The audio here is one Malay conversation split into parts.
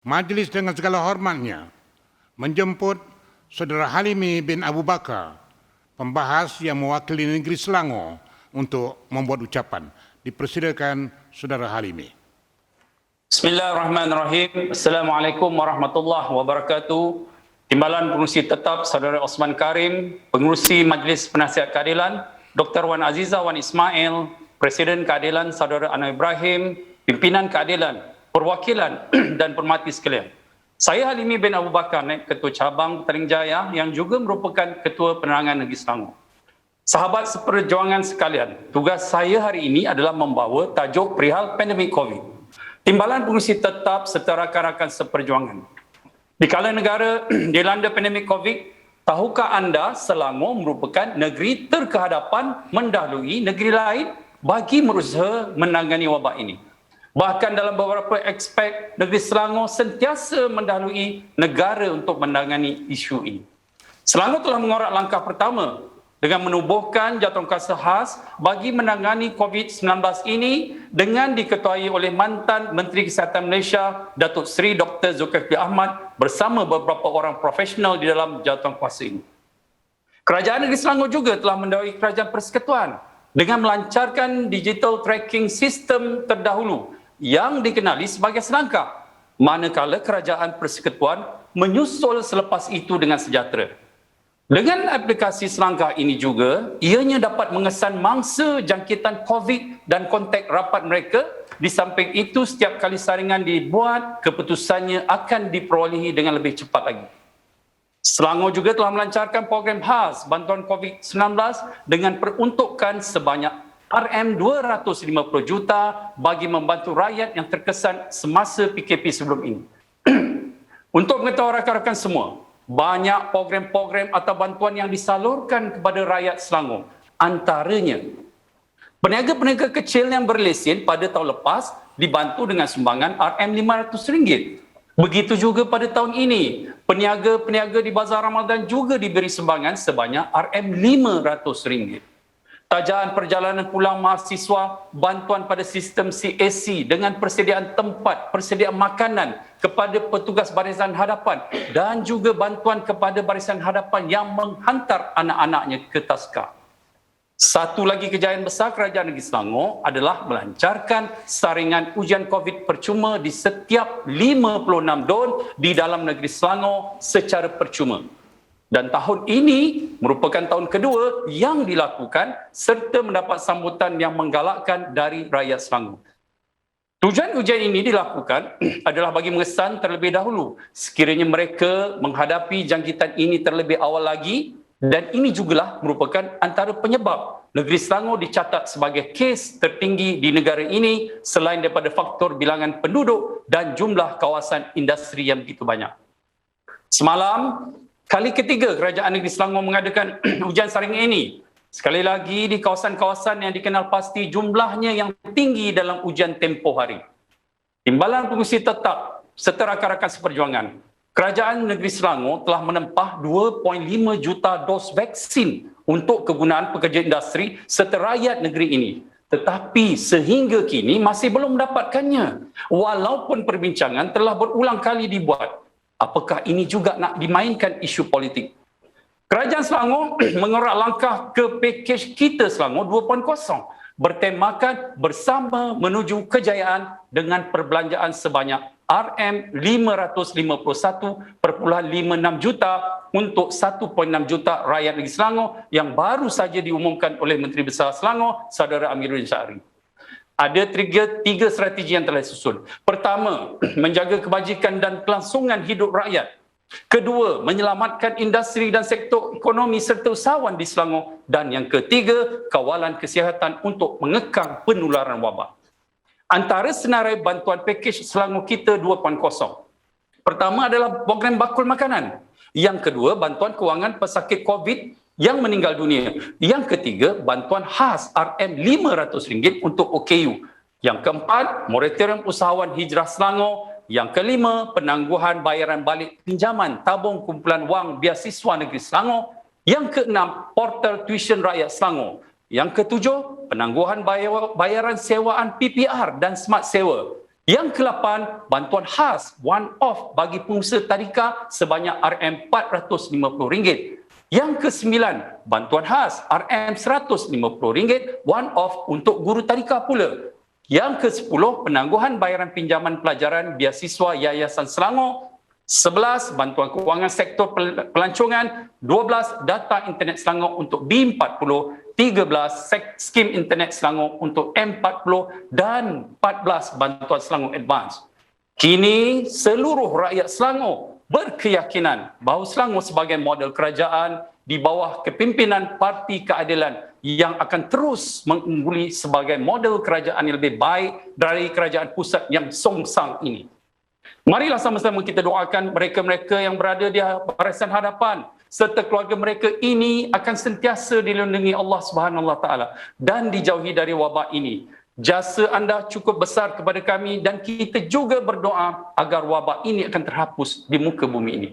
Majlis dengan segala hormatnya menjemput Saudara Halimi bin Abu Bakar, pembahas yang mewakili negeri Selangor, untuk membuat ucapan. Dipersilakan Saudara Halimi. Bismillahirrahmanirrahim. Assalamualaikum warahmatullahi wabarakatuh. Timbalan Pengerusi Tetap Saudara Osman Karim, Pengerusi Majlis Penasihat Keadilan Dr. Wan Aziza Wan Ismail, Presiden Keadilan Saudara Anwar Ibrahim, Pimpinan Keadilan, Perwakilan dan Permati sekalian. Saya Halimi bin Abu Bakar, Ketua Cabang Petaling Jaya yang juga merupakan Ketua Penerangan Negeri Selangor. Sahabat seperjuangan sekalian, tugas saya hari ini adalah membawa tajuk perihal pandemik COVID. Timbalan Pengerusi Tetap serta rakan-rakan seperjuangan. Di kala negara dilanda pandemik COVID, tahukah anda Selangor merupakan negeri terkehadapan mendahului negeri lain bagi berusaha menangani wabak ini. Bahkan dalam beberapa aspek, negeri Selangor sentiasa mendahului negara untuk menangani isu ini. Selangor telah mengorak langkah pertama dengan menubuhkan jawatankuasa khas bagi menangani COVID-19 ini dengan diketuai oleh mantan Menteri Kesihatan Malaysia, Datuk Seri Dr. Zulkifli Ahmad bersama beberapa orang profesional di dalam jawatankuasa ini. Kerajaan Negeri Selangor juga telah mendahului Kerajaan Persekutuan dengan melancarkan digital tracking sistem terdahulu yang dikenali sebagai Selangkah, manakala Kerajaan Persekutuan menyusul selepas itu dengan sejahtera. Dengan aplikasi Selangkah ini juga, ianya dapat mengesan mangsa jangkitan COVID dan kontak rapat mereka. Di samping itu, setiap kali saringan dibuat, keputusannya akan diperolehi dengan lebih cepat lagi. Selangor juga telah melancarkan program khas bantuan COVID-19 dengan peruntukan sebanyak RM250 juta bagi membantu rakyat yang terkesan semasa PKP sebelum ini. Untuk mengetahui rakan-rakan semua, banyak program-program atau bantuan yang disalurkan kepada rakyat Selangor. Antaranya, peniaga-peniaga kecil yang berlesen pada tahun lepas dibantu dengan sumbangan RM500. Begitu juga pada tahun ini, peniaga-peniaga di Bazar Ramadan juga diberi sumbangan sebanyak RM500. Tajaan perjalanan pulang mahasiswa, bantuan pada sistem CAC dengan persediaan tempat, persediaan makanan kepada petugas barisan hadapan dan juga bantuan kepada barisan hadapan yang menghantar anak-anaknya ke taska. Satu lagi kejayaan besar Kerajaan Negeri Selangor adalah melancarkan saringan ujian COVID percuma di setiap 56 don di dalam negeri Selangor secara percuma. Dan tahun ini merupakan tahun kedua yang dilakukan serta mendapat sambutan yang menggalakkan dari rakyat Selangor. Tujuan ujian ini dilakukan adalah bagi mengesan terlebih dahulu sekiranya mereka menghadapi jangkitan ini terlebih awal lagi, dan ini jugalah merupakan antara penyebab negeri Selangor dicatat sebagai kes tertinggi di negara ini selain daripada faktor bilangan penduduk dan jumlah kawasan industri yang begitu banyak. Semalam, kali ketiga Kerajaan Negeri Selangor mengadakan ujian saringan ini. Sekali lagi di kawasan-kawasan yang dikenal pasti jumlahnya yang tinggi dalam ujian tempoh hari. Timbalan Pengerusi Tetap serta rakan-rakan seperjuangan, Kerajaan Negeri Selangor telah menempah 2.5 juta dos vaksin untuk kegunaan pekerja industri serta rakyat negeri ini. Tetapi sehingga kini masih belum mendapatkannya. Walaupun perbincangan telah berulang kali dibuat. Apakah ini juga nak dimainkan isu politik? Kerajaan Selangor mengerak langkah ke pakej Kita Selangor 2.0 bertemakan bersama menuju kejayaan dengan perbelanjaan sebanyak RM551.56 juta untuk 1.6 juta rakyat negeri Selangor yang baru saja diumumkan oleh Menteri Besar Selangor, Saudara Amiruddin Syahri. Ada tiga strategi yang telah disusun. Pertama, menjaga kebajikan dan kelangsungan hidup rakyat. Kedua, menyelamatkan industri dan sektor ekonomi serta usahawan di Selangor. Dan yang ketiga, kawalan kesihatan untuk mengekang penularan wabak. Antara senarai bantuan pakej Selangor Kita 2.0. Pertama adalah program bakul makanan. Yang kedua, bantuan kewangan pesakit COVID yang meninggal dunia. Yang ketiga, bantuan khas RM500 untuk OKU. Yang keempat, moratorium usahawan hijrah Selangor. Yang kelima, penangguhan bayaran balik pinjaman tabung kumpulan wang beasiswa negeri Selangor. Yang keenam, portal tuition rakyat Selangor. Yang ketujuh, penangguhan bayaran sewaan PPR dan smart sewa. Yang ke-8, bantuan khas one-off bagi pengusaha tadika sebanyak RM450. Yang ke-9, bantuan khas RM150 one-off untuk guru tadika pula. Yang ke-10, penangguhan bayaran pinjaman pelajaran beasiswa Yayasan Selangor. 11, bantuan kewangan sektor pelancongan. 12, data internet Selangor untuk B40. 13, skim internet Selangor untuk M40 dan 14, bantuan Selangor Advance. Kini seluruh rakyat Selangor berkeyakinan bahawa Selangor sebagai model kerajaan di bawah kepimpinan Parti Keadilan yang akan terus mengungguli sebagai model kerajaan yang lebih baik dari kerajaan pusat yang songsang ini. Marilah sama-sama kita doakan mereka-mereka yang berada di barisan hadapan serta keluarga mereka ini akan sentiasa dilindungi Allah Subhanahu Wa Taala dan dijauhi dari wabak ini. Jasa anda cukup besar kepada kami dan kita juga berdoa agar wabak ini akan terhapus di muka bumi ini.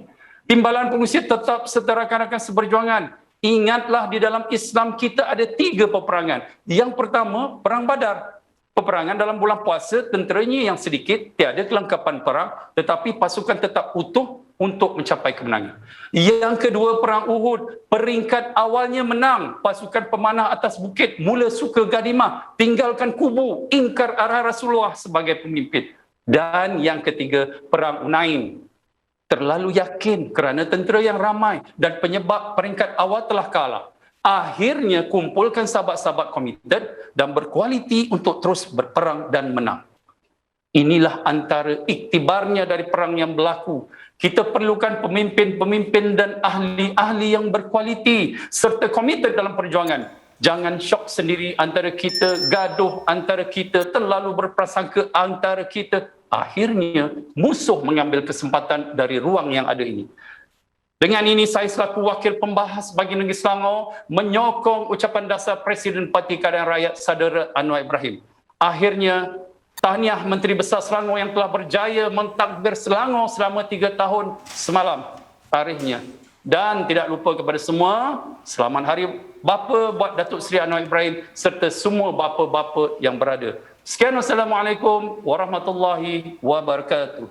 Timbalan Pengurusi Tetap serta rakan-rakan seberjuangan, ingatlah di dalam Islam kita ada 3 peperangan. Yang pertama, Perang Badar. Peperangan dalam bulan puasa, tenteranya yang sedikit, tiada kelengkapan perang, tetapi pasukan tetap utuh untuk mencapai kemenangan. Yang kedua, Perang Uhud. Peringkat awalnya menang. Pasukan pemanah atas bukit mula suka gadimah, tinggalkan kubu, ingkar arah Rasulullah sebagai pemimpin. Dan yang ketiga, Perang Hunain. Terlalu yakin kerana tentera yang ramai dan penyebab peringkat awal telah kalah. Akhirnya kumpulkan sahabat-sahabat komited dan berkualiti untuk terus berperang dan menang. Inilah antara iktibarnya dari perang yang berlaku. Kita perlukan pemimpin-pemimpin dan ahli-ahli yang berkualiti serta komited dalam perjuangan. Jangan syok sendiri antara kita, gaduh antara kita, terlalu berprasangka antara kita. Akhirnya musuh mengambil kesempatan dari ruang yang ada ini. Dengan ini saya selaku wakil pembahas bagi negeri Selangor menyokong ucapan dasar Presiden Parti Keadilan Rakyat Saudara Anwar Ibrahim. Akhirnya tahniah Menteri Besar Selangor yang telah berjaya mentadbir Selangor selama 3 tahun semalam tarikhnya. Dan tidak lupa kepada semua, selamat Hari Bapa buat Datuk Seri Anwar Ibrahim serta semua bapa-bapa yang berada. Sekian, wassalamualaikum warahmatullahi wabarakatuh.